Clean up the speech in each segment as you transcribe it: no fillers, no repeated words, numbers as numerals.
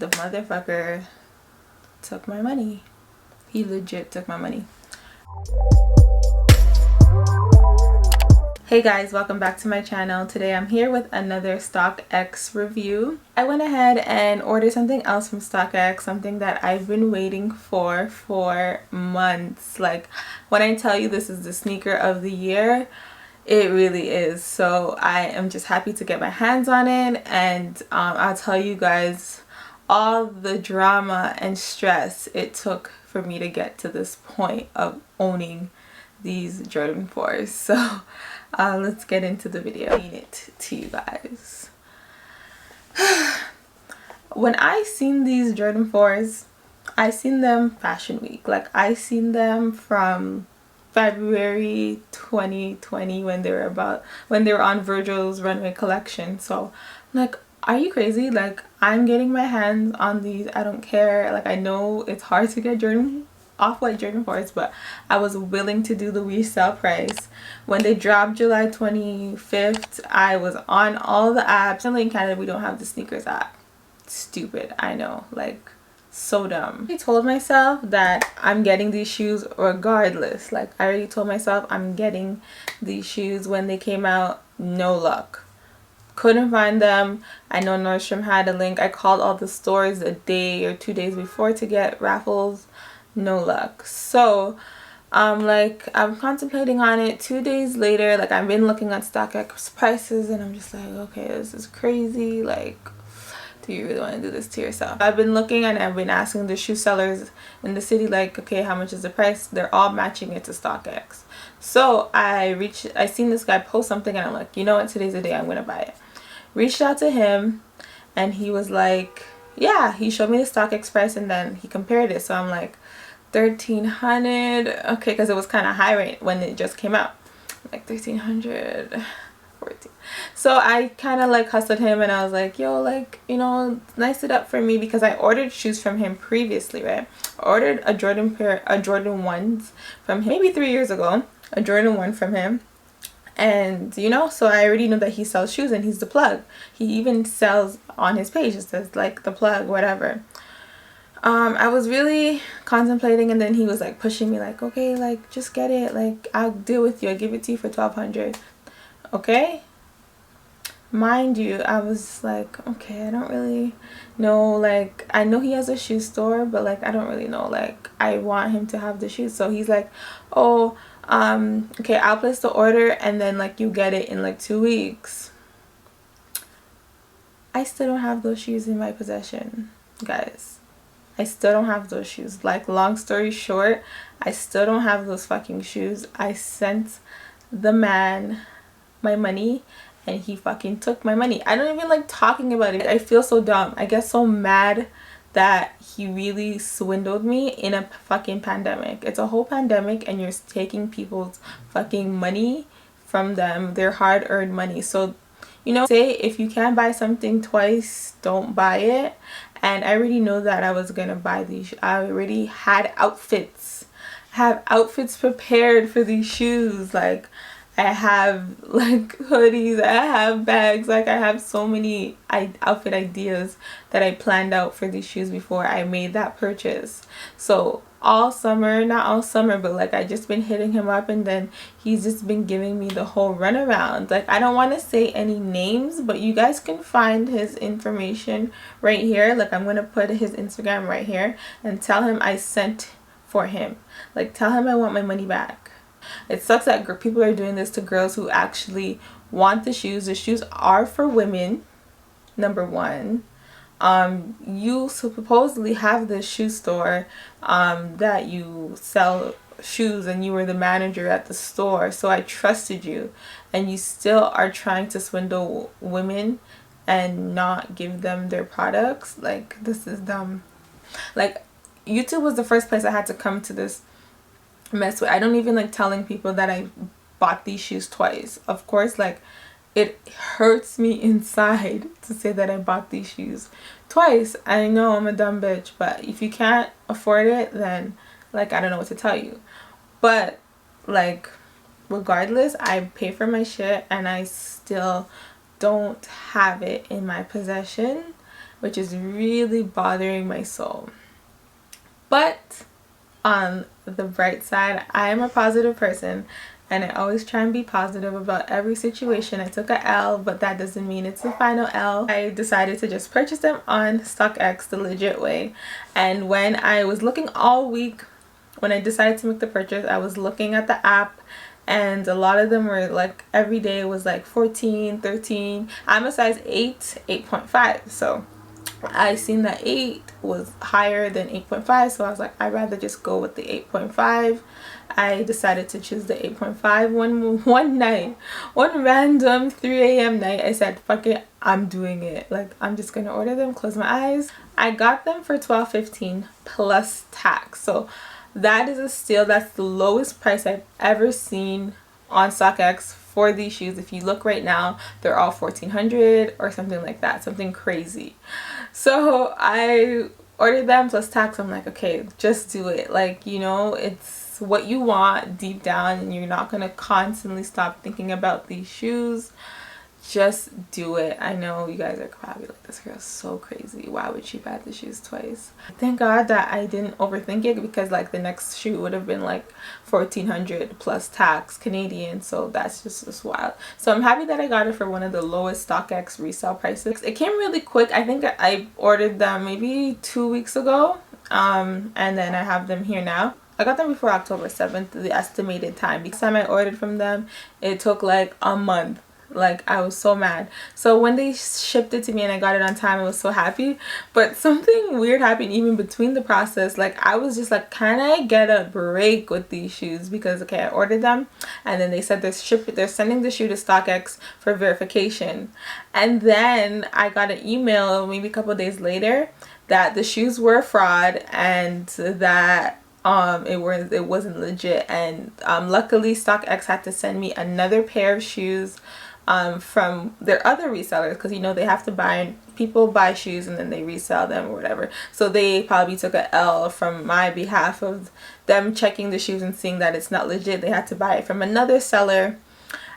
the motherfucker took my money. He legit took my money. Hey guys, welcome back to my channel. Today I'm here with another Stockx review. I went ahead and ordered something else from Stockx, something that I've been waiting for months. Like, when I tell you this is the sneaker of the year, it really is. So I am just happy to get my hands on it, and I'll tell you guys all the drama and stress it took for me to get to this point of owning these Jordan 4s. So let's get into the video. Read it to you guys. When I seen these Jordan 4s, I seen them Fashion Week. Like, I seen them from February 2020 when they were on Virgil's runway collection. So I'm like, are you crazy? Like, I'm getting my hands on these. I don't care. Like, I know it's hard to get off-white Jordan 4s, but I was willing to do the resale price. When they dropped July 25th, I was on all the apps. In Canada, we don't have the sneakers app. Stupid, I know, like, so dumb. I told myself that I'm getting these shoes regardless. Like, I already told myself I'm getting these shoes. When they came out, no luck. Couldn't find them. I know Nordstrom had a link. I called all the stores a day or 2 days before to get raffles. No luck. So like, I'm contemplating on it. 2 days later, like, I've been looking at Stockx prices and I'm just like, okay, this is crazy. Like, do you really want to do this to yourself? I've been looking and I've been asking the shoe sellers in the city, like, okay, how much is the price? They're all matching it to Stockx. So I seen this guy post something and I'm like, you know what, today's the day I'm gonna buy it. Reached out to him and he was like, yeah, he showed me the Stockx price and then he compared it. So I'm like, 1,300, okay, because it was kind of high right when it just came out, like 1,300, 14. So I kind of like hustled him and I was like, yo, like, you know, nice it up for me, because I ordered shoes from him previously, right? I ordered a Jordan 1s from him maybe 3 years ago, a Jordan 1 from him. And you know, so I already know that he sells shoes and he's the plug. He even sells on his page, it says like the plug, whatever. I was really contemplating, and then he was like pushing me like, okay, like, just get it, like, I'll deal with you, I'll give it to you for 1,200. Okay, mind you, I was like, okay, I don't really know, like, I know he has a shoe store, but like, I don't really know, like, I want him to have the shoes. So he's like, oh, okay, I'll place the order and then like you get it in like 2 weeks. I still don't have those shoes in my possession, guys. I still don't have those shoes. Like, long story short, I still don't have those fucking shoes. I sent the man my money and he fucking took my money. I don't even like talking about it. I feel so dumb. I get so mad that he really swindled me in a fucking pandemic. It's a whole pandemic and you're taking people's fucking money from them, their hard-earned money. So, you know, say if you can't buy something twice, don't buy it. And I already know that I was gonna buy these. I already had outfits. I have outfits prepared for these shoes. Like, I have like hoodies, I have bags, like, I have so many outfit ideas that I planned out for these shoes before I made that purchase. So all summer, not all summer, but like, I just been hitting him up and then he's just been giving me the whole runaround. Like, I don't want to say any names, but you guys can find his information right here. Like, I'm gonna put his Instagram right here and tell him I sent for him. Like, tell him I want my money back. It sucks that people are doing this to girls who actually want the shoes. The shoes are for women, number one. You supposedly have this shoe store that you sell shoes and you were the manager at the store, so I trusted you, and you still are trying to swindle women and not give them their products. Like, this is dumb. Like, YouTube was the first place I had to come to this mess with. I don't even like telling people that I bought these shoes twice. Of course, like, it hurts me inside to say that I bought these shoes twice. I know I'm a dumb bitch, but if you can't afford it, then like, I don't know what to tell you. But like, regardless, I pay for my shit and I still don't have it in my possession. which is really bothering my soul. But on the bright side, I am a positive person, and I always try and be positive about every situation. I took a L, but that doesn't mean it's the final L. I decided to just purchase them on Stockx the legit way. And when I was looking all week, when I decided to make the purchase, I was looking at the app, and a lot of them were like, every day was like 14, 13. I'm a size 8, 8.5, so I seen that 8 was higher than 8.5, so I was like, I'd rather just go with the 8.5. I decided to choose the 8.5 one night, one random 3 a.m. night. I said, fuck it, I'm doing it. Like, I'm just gonna order them, close my eyes. I got them for $12.15 plus tax, so that is a steal. That's the lowest price I've ever seen on Stockx for these shoes. If you look right now, they're all $1,400 or something like that, something crazy. So I ordered them plus tax. I'm like, okay, just do it. Like, you know, it's what you want deep down, and you're not gonna constantly stop thinking about these shoes. Just do it. I know you guys are probably like, this girl's so crazy, why would she buy the shoes twice? Thank God that I didn't overthink it, because like the next shoe would have been like $1,400 plus tax Canadian, so that's just wild. So I'm happy that I got it for one of the lowest Stockx resale prices. It came really quick. I think I ordered them maybe 2 weeks ago, and then I have them here now. I got them before October 7th, the estimated time. Because time I ordered from them, it took like a month. Like, I was so mad. So when they shipped it to me and I got it on time, I was so happy. But something weird happened even between the process. Like, I was just like, can I get a break with these shoes? Because okay, I ordered them, and then they said they're sending the shoe to Stockx for verification. And then I got an email maybe a couple of days later that the shoes were a fraud, and that it wasn't legit. And luckily Stockx had to send me another pair of shoes from their other resellers, because you know they have to people buy shoes and then they resell them or whatever. So they probably took a L from my behalf of them checking the shoes and seeing that it's not legit. They had to buy it from another seller,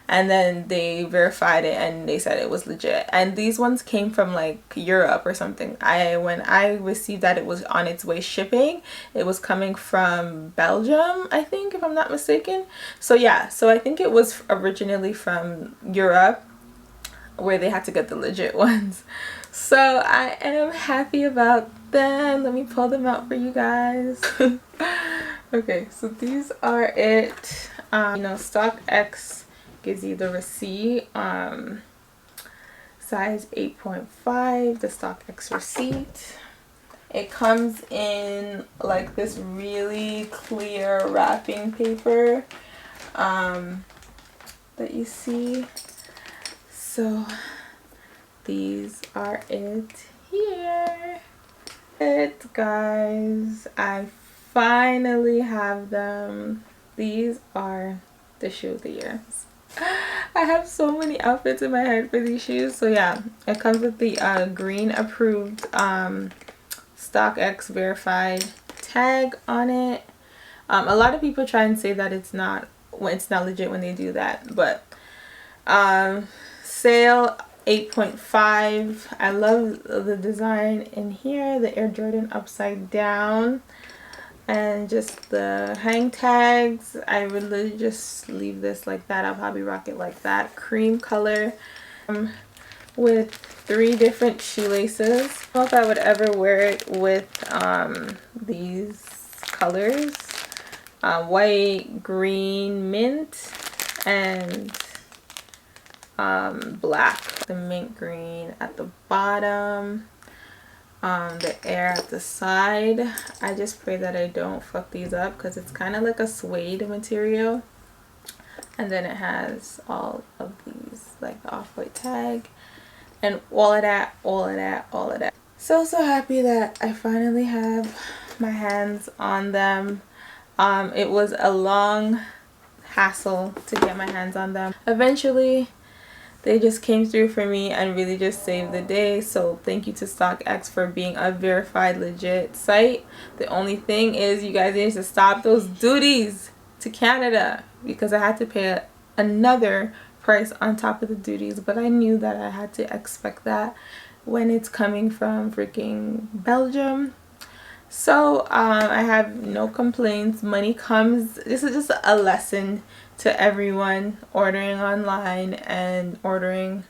and then they verified it and they said it was legit. And these ones came from like Europe or something. When I received that it was on its way shipping, it was coming from Belgium, I think, if I'm not mistaken. So yeah, so I think it was originally from Europe, where they had to get the legit ones. So I am happy about them. Let me pull them out for you guys. Okay, so these are it. You know, Stockx gives you the receipt, size 8.5, the Stockx receipt. It comes in like this really clear wrapping paper that you see. So these are it here. Guys, I finally have them. These are the shoe of the year. I have so many outfits in my head for these shoes. So yeah, it comes with the green approved Stockx verified tag on it. A lot of people try and say that it's not legit when they do that, but sale 8.5. I love the design in here, the Air Jordan upside down, and just the hang tags. I would literally just leave this like that. I'll probably rock it like that, cream color, with 3 different shoelaces. I don't know if I would ever wear it with these colors, white, green, mint, and black. The mint green at the bottom, the air at the side. I just pray that I don't fuck these up, because it's kind of like a suede material. And then it has all of these, like the off-white tag and all of that. So happy that I finally have my hands on them. It was a long hassle to get my hands on them. Eventually they just came through for me and really just saved the day. So thank you to Stockx for being a verified legit site. The only thing is, you guys need to stop those duties to Canada, because I had to pay another price on top of the duties, but I knew that I had to expect that. when it's coming from freaking Belgium. So I have no complaints. Money comes. This is just a lesson to everyone ordering online and ordering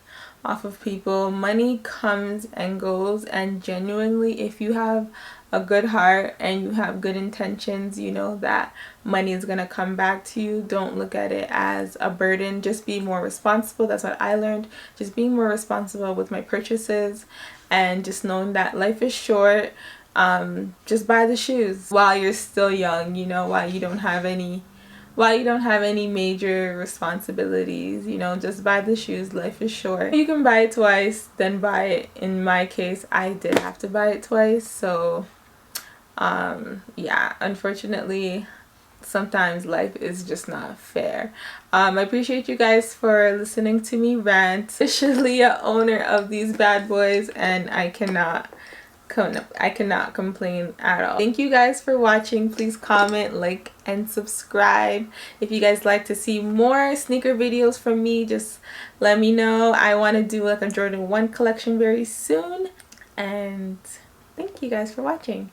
off of people. Money comes and goes, and genuinely, if you have a good heart and you have good intentions, you know that money is gonna come back to you. Don't look at it as a burden. Just be more responsible. That's what I learned. Just being more responsible with my purchases, and just knowing that life is short. Just buy the shoes while you're still young, you know, while you don't have any major responsibilities, you know, just buy the shoes. Life is short. You can buy it twice, then buy it. In my case, I did have to buy it twice. So yeah, unfortunately, sometimes life is just not fair. I appreciate you guys for listening to me rant. Officially a owner of these bad boys, and I cannot complain at all. Thank you guys for watching. Please comment, like, and subscribe. If you guys like to see more sneaker videos from me, just let me know. I want to do like a Jordan 1 collection very soon. And thank you guys for watching.